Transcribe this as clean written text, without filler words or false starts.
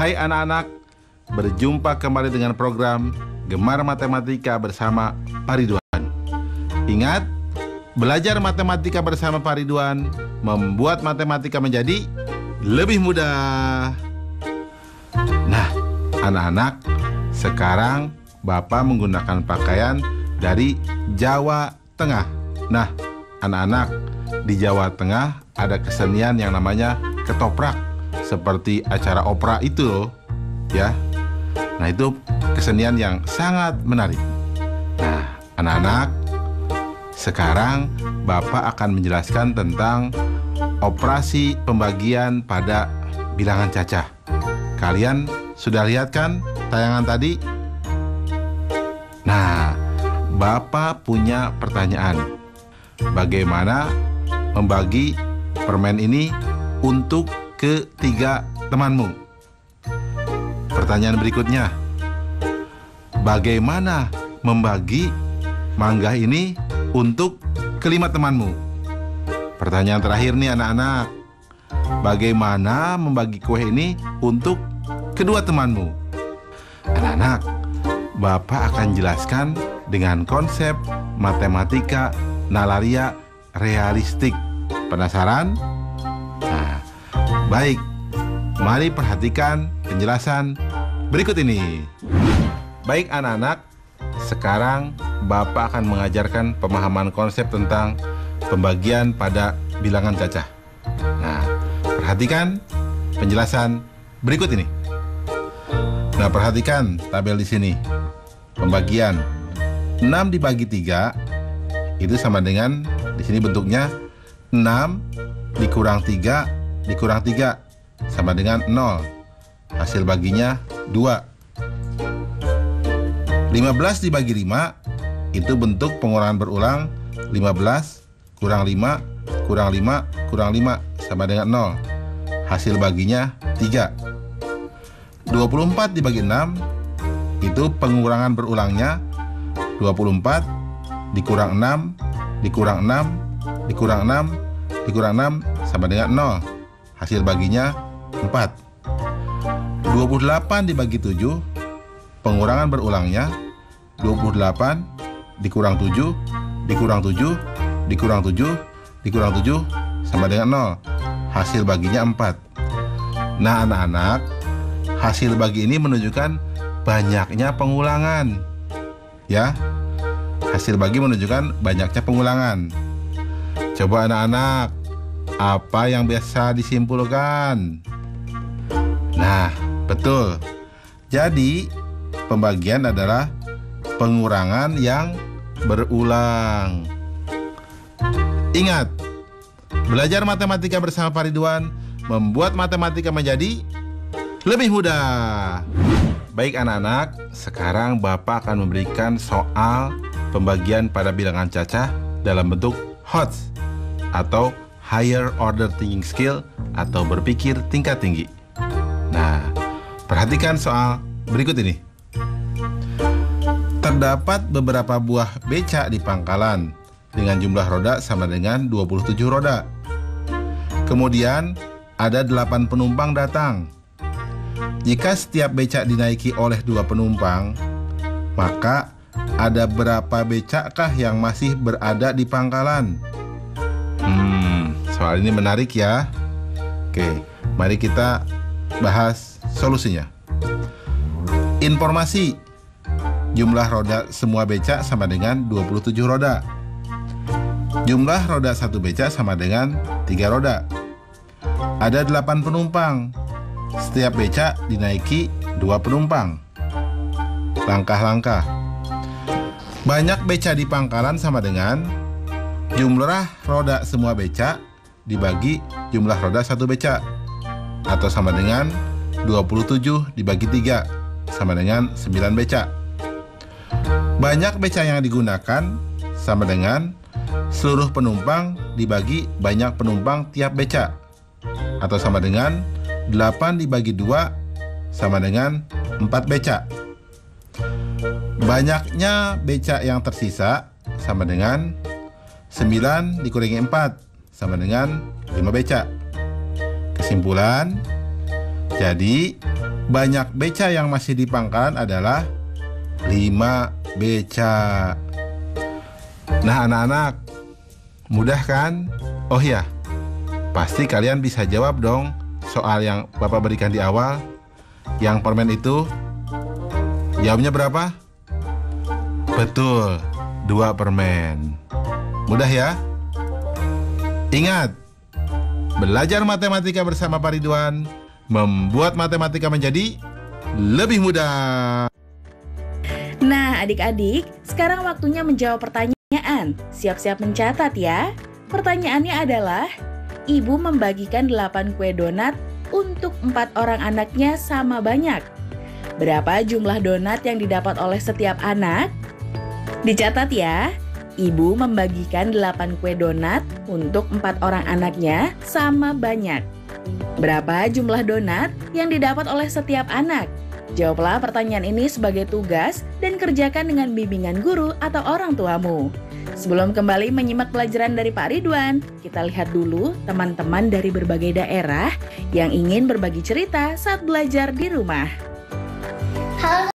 Hai anak-anak, berjumpa kembali dengan program Gemar Matematika bersama Pak Ridwan. Ingat, belajar matematika bersama Pak Ridwan membuat matematika menjadi lebih mudah. Nah, anak-anak, sekarang Bapak menggunakan pakaian dari Jawa Tengah. Nah, anak-anak, di Jawa Tengah ada kesenian yang namanya ketoprak, seperti acara opera itu loh, ya. Nah, itu kesenian yang sangat menarik. Nah, anak-anak, sekarang Bapak akan menjelaskan tentang operasi pembagian pada bilangan cacah. Kalian sudah lihat kan tayangan tadi? Nah, Bapak punya pertanyaan. Bagaimana membagi permen ini untuk ketiga temanmu? Pertanyaan berikutnya, bagaimana membagi mangga ini untuk kelima temanmu? Pertanyaan terakhir nih anak-anak, bagaimana membagi kue ini untuk kedua temanmu? Anak-anak, Bapak akan jelaskan dengan konsep matematika nalaria realistik. Penasaran? Nah, baik, mari perhatikan penjelasan berikut ini. Baik anak-anak, sekarang Bapak akan mengajarkan pemahaman konsep tentang pembagian pada bilangan cacah. Nah, perhatikan penjelasan berikut ini. Nah, perhatikan tabel di sini. Pembagian 6 dibagi 3 itu sama dengan, di sini bentuknya 6 dikurang 3 dikurang 3 sama dengan 0. Hasil baginya 2. 15 dibagi 5 itu bentuk pengurangan berulang, 15 kurang 5 kurang 5 kurang 5 sama dengan 0. Hasil baginya 3. 24 dibagi 6 itu pengurangan berulangnya, 24 dikurang 6 dikurang 6 dikurang 6 dikurang 6 sama dengan 0. Hasil baginya 4. 28 dibagi 7, pengurangan berulangnya, 28 dikurang 7 dikurang 7 dikurang 7 dikurang 7 sama dengan 0. Hasil baginya 4. Nah anak-anak, hasil bagi ini menunjukkan banyaknya pengulangan, ya. Hasil bagi menunjukkan banyaknya pengulangan. Coba anak-anak, apa yang biasa disimpulkan? Nah, betul. Jadi, pembagian adalah pengurangan yang berulang. Ingat, belajar matematika bersama Pak Ridwan membuat matematika menjadi lebih mudah. Baik anak-anak, sekarang Bapak akan memberikan soal pembagian pada bilangan cacah dalam bentuk HOTS atau Higher Order Thinking Skill atau berpikir tingkat tinggi. Nah, perhatikan soal berikut ini. Terdapat beberapa buah becak di pangkalan dengan jumlah roda sama dengan 27 roda. Kemudian ada 8 penumpang datang. Jika setiap becak dinaiki oleh 2 penumpang, maka ada berapa becakkah yang masih berada di pangkalan? Soal ini menarik ya. Oke, mari kita bahas solusinya. Informasi. Jumlah roda semua becak sama dengan 27 roda. Jumlah roda satu becak sama dengan 3 roda. Ada 8 penumpang. Setiap becak dinaiki 2 penumpang. Langkah-langkah. Banyak becak di pangkalan sama dengan jumlah roda semua becak dibagi jumlah roda satu becak, atau sama dengan 27 dibagi 3 sama dengan 9 becak. Banyak becak yang digunakan sama dengan seluruh penumpang dibagi banyak penumpang tiap becak, atau sama dengan 8 dibagi 2 sama dengan 4 becak. Banyaknya becak yang tersisa sama dengan 9 dikurangi 4 sama dengan 5 becak. Kesimpulan, jadi banyak beca yang masih di pangkalan adalah 5 beca. Nah anak-anak, mudah kan? Oh ya, pasti kalian bisa jawab dong soal yang Bapak berikan di awal. Yang permen itu, jawabnya berapa? Betul, 2 permen. Mudah ya? Ingat, belajar matematika bersama Pak Ridwan membuat matematika menjadi lebih mudah. Nah, adik-adik, sekarang waktunya menjawab pertanyaan. Siap-siap mencatat ya. Pertanyaannya adalah, ibu membagikan 8 kue donat untuk 4 orang anaknya sama banyak. Berapa jumlah donat yang didapat oleh setiap anak? Dicatat ya. Ibu membagikan 8 kue donat untuk 4 orang anaknya sama banyak. Berapa jumlah donat yang didapat oleh setiap anak? Jawablah pertanyaan ini sebagai tugas dan kerjakan dengan bimbingan guru atau orang tuamu. Sebelum kembali menyimak pelajaran dari Pak Ridwan, kita lihat dulu teman-teman dari berbagai daerah yang ingin berbagi cerita saat belajar di rumah. Halo